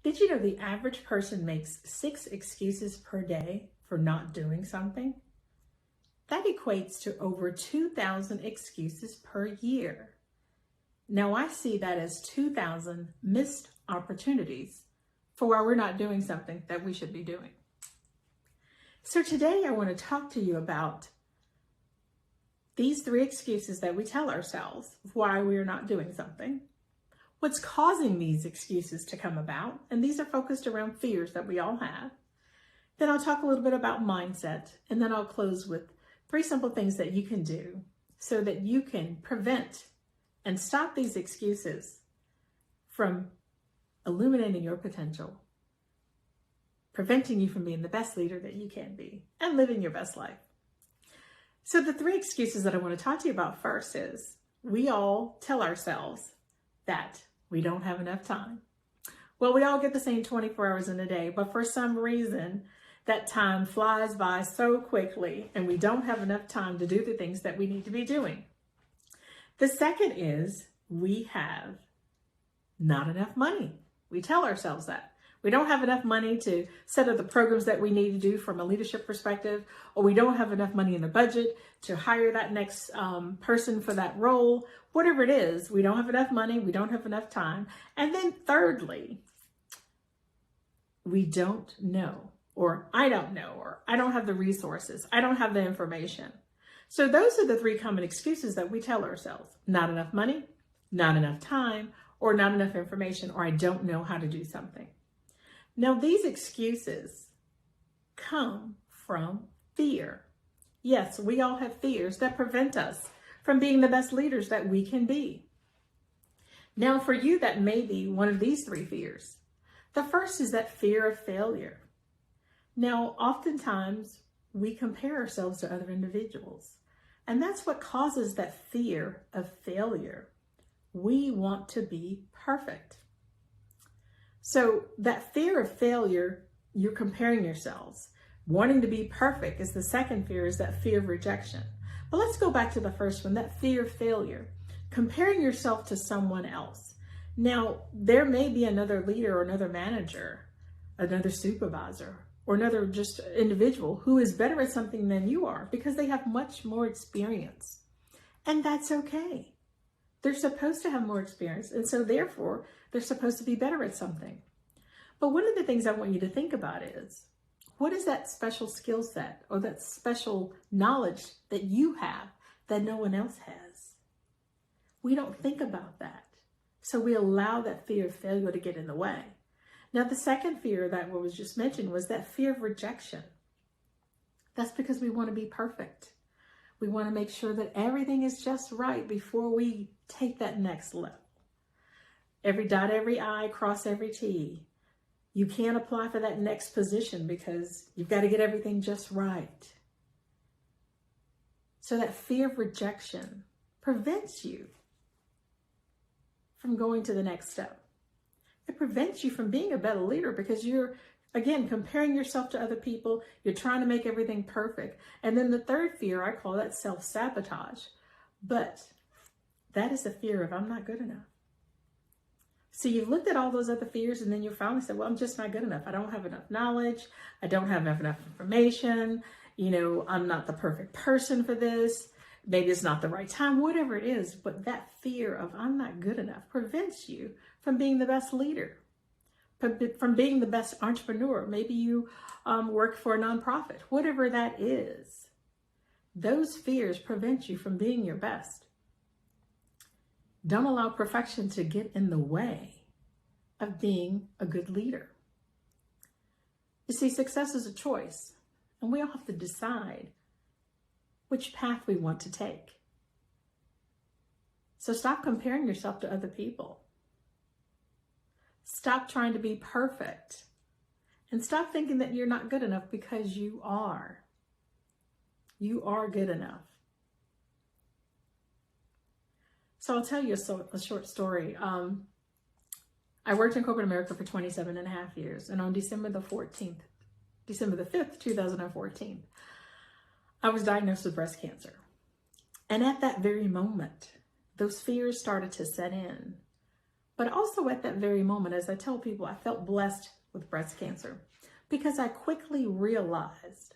Did you know the average person makes 6 excuses per day for not doing something? That equates to over 2,000 excuses per year. Now I see that as 2,000 missed opportunities for why we're not doing something that we should be doing. So today I want to talk to you about these 3 excuses that we tell ourselves why we are not doing something, what's causing these excuses to come about, and these are focused around fears that we all have. Then I'll talk a little bit about mindset, and then I'll close with 3 simple things that you can do so that you can prevent and stop these excuses from illuminating your potential, preventing you from being the best leader that you can be, and living your best life. So the 3 excuses that I want to talk to you about first is we all tell ourselves that we don't have enough time. Well, we all get the same 24 hours in a day, but for some reason, that time flies by so quickly and we don't have enough time to do the things that we need to be doing. The second is we have not enough money. We tell ourselves that. We don't have enough money to set up the programs that we need to do from a leadership perspective, or we don't have enough money in the budget to hire that next person for that role. Whatever it is, we don't have enough money, we don't have enough time. And then thirdly, we don't know, or I don't know, or I don't have the resources, I don't have the information. So those are the 3 common excuses that we tell ourselves. Not enough money, not enough time, or not enough information, or I don't know how to do something. Now, these excuses come from fear. Yes, we all have fears that prevent us from being the best leaders that we can be. Now, for you, that may be one of these 3 fears. The first is that fear of failure. Now, oftentimes we compare ourselves to other individuals, and that's what causes that fear of failure. We want to be perfect. So that fear of failure, you're comparing yourselves. Wanting to be perfect is the second fear, is that fear of rejection. But let's go back to the first one, that fear of failure. Comparing yourself to someone else. Now, there may be another leader or another manager, another supervisor, or another just individual who is better at something than you are because they have much more experience. And that's okay. They're supposed to have more experience, and so therefore, they're supposed to be better at something. But one of the things I want you to think about is, what is that special skill set or that special knowledge that you have that no one else has? We don't think about that. So we allow that fear of failure to get in the way. Now, the second fear that was just mentioned was that fear of rejection. That's because we want to be perfect. We want to make sure that everything is just right before we take that next level. Every dot, every I, cross every T. You can't apply for that next position because you've got to get everything just right. So that fear of rejection prevents you from going to the next step. It prevents you from being a better leader because you're, again, comparing yourself to other people. You're trying to make everything perfect. And then the third fear, I call that self-sabotage. But that is the fear of I'm not good enough. So you've looked at all those other fears and then you finally said, well, I'm just not good enough. I don't have enough knowledge. I don't have enough information. I'm not the perfect person for this. Maybe it's not the right time, whatever it is. But that fear of I'm not good enough prevents you from being the best leader, from being the best entrepreneur. Maybe you work for a nonprofit, whatever that is. Those fears prevent you from being your best. Don't allow perfection to get in the way of being a good leader. You see, success is a choice, and we all have to decide which path we want to take. So stop comparing yourself to other people. Stop trying to be perfect, and stop thinking that you're not good enough, because you are. You are good enough. So I'll tell you a short story. I worked in corporate America for 27 and a half years. And on December the 5th, 2014, I was diagnosed with breast cancer. And at that very moment, those fears started to set in. But also at that very moment, as I tell people, I felt blessed with breast cancer because I quickly realized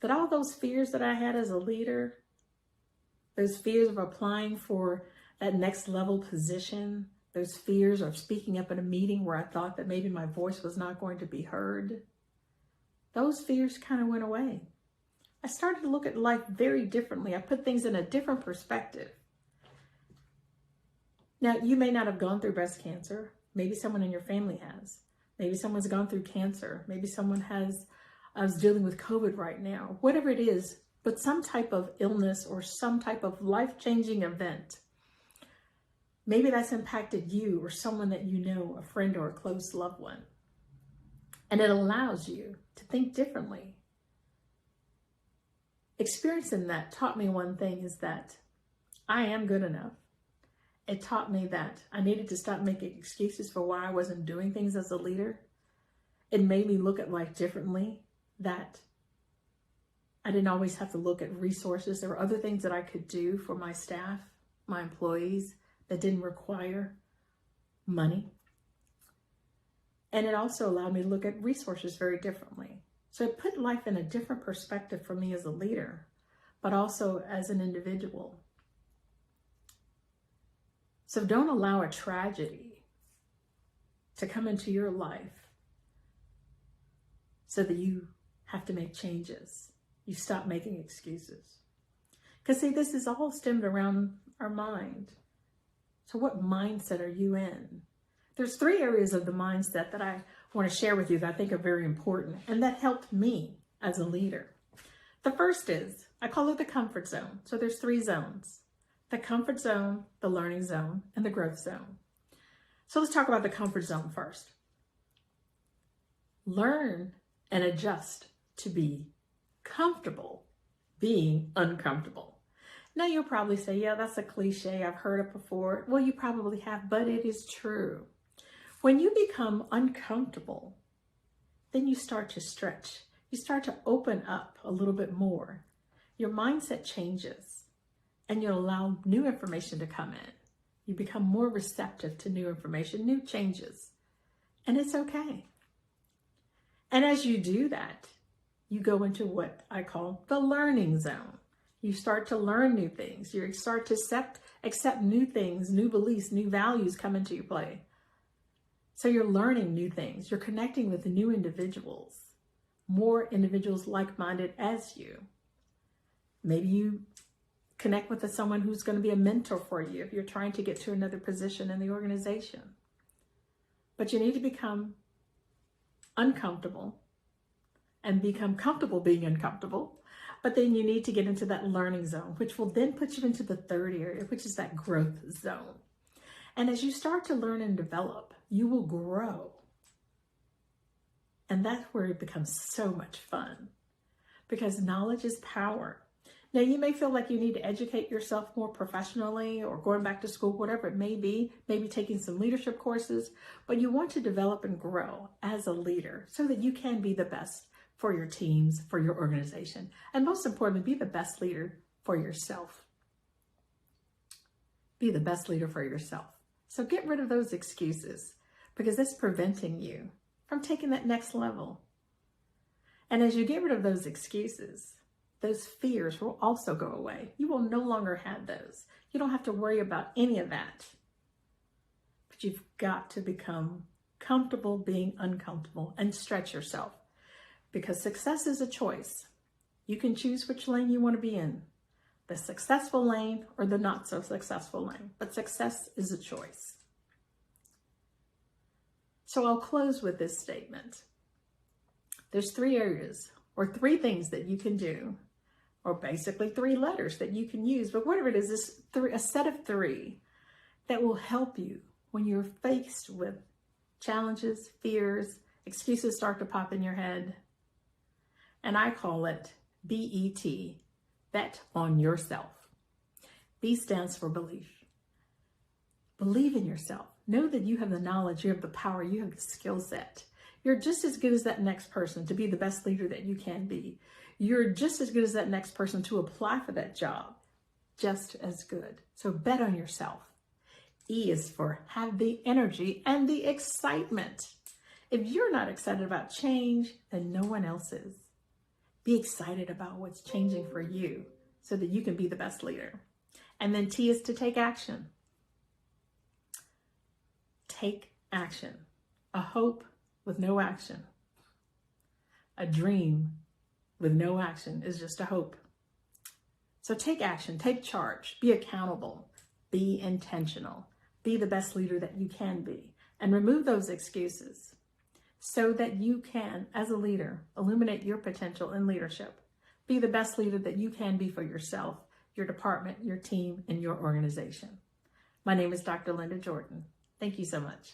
that all those fears that I had as a leader, those fears of applying for that next level position, those fears of speaking up in a meeting where I thought that maybe my voice was not going to be heard, those fears kind of went away. I started to look at life very differently. I put things in a different perspective. Now, you may not have gone through breast cancer. Maybe someone in your family has. Maybe someone's gone through cancer. Maybe someone is dealing with COVID right now. Whatever it is, but some type of illness or some type of life-changing event. Maybe that's impacted you or someone that you know, a friend or a close loved one. And it allows you to think differently. Experiencing that taught me one thing, is that I am good enough. It taught me that I needed to stop making excuses for why I wasn't doing things as a leader. It made me look at life differently, that I didn't always have to look at resources. There were other things that I could do for my staff, my employees, that didn't require money. And it also allowed me to look at resources very differently. So it put life in a different perspective for me as a leader, but also as an individual. So don't allow a tragedy to come into your life so that you have to make changes. You stop making excuses. Because see, this is all stemmed around our mind. So what mindset are you in? There's 3 areas of the mindset that I want to share with you that I think are very important and that helped me as a leader. The first is, I call it the comfort zone. So there's 3 zones: the comfort zone, the learning zone, and the growth zone. So let's talk about the comfort zone first. Learn and adjust to be comfortable being uncomfortable. Now you'll probably say, yeah, that's a cliche. I've heard it before. Well, you probably have, but it is true. When you become uncomfortable, then you start to stretch. You start to open up a little bit more. Your mindset changes and you'll allow new information to come in. You become more receptive to new information, new changes, and it's okay. And as you do that, you go into what I call the learning zone. You start to learn new things. You start to accept new things, new beliefs, new values come into your play. So you're learning new things. You're connecting with new individuals, more individuals like-minded as you. Maybe you connect with someone who's going to be a mentor for you if you're trying to get to another position in the organization. But you need to become uncomfortable and become comfortable being uncomfortable. But then you need to get into that learning zone, which will then put you into the 3rd area, which is that growth zone. And as you start to learn and develop, you will grow. And that's where it becomes so much fun, because knowledge is power. Now, you may feel like you need to educate yourself more professionally or going back to school, whatever it may be, maybe taking some leadership courses, but you want to develop and grow as a leader so that you can be the best for your teams, for your organization, and most importantly, be the best leader for yourself. Be the best leader for yourself. So get rid of those excuses, because that's preventing you from taking that next level. And as you get rid of those excuses, those fears will also go away. You will no longer have those. You don't have to worry about any of that. But you've got to become comfortable being uncomfortable and stretch yourself, because success is a choice. You can choose which lane you want to be in, the successful lane or the not so successful lane, but success is a choice. So I'll close with this statement. There's 3 areas or 3 things that you can do, or basically 3 letters that you can use, but whatever it is a set of 3 that will help you when you're faced with challenges, fears, excuses start to pop in your head. And I call it BET, bet on yourself. B stands for belief. Believe in yourself. Know that you have the knowledge, you have the power, you have the skill set. You're just as good as that next person to be the best leader that you can be. You're just as good as that next person to apply for that job. Just as good. So bet on yourself. E is for have the energy and the excitement. If you're not excited about change, then no one else is. Be excited about what's changing for you so that you can be the best leader. And then T is to take action. Take action. A hope with no action. A dream with no action is just a hope. So take action, take charge, be accountable, be intentional, be the best leader that you can be, and remove those excuses so that you can, as a leader, illuminate your potential in leadership. Be the best leader that you can be for yourself, your department, your team, and your organization. My name is Dr. Linda Jordon. Thank you so much.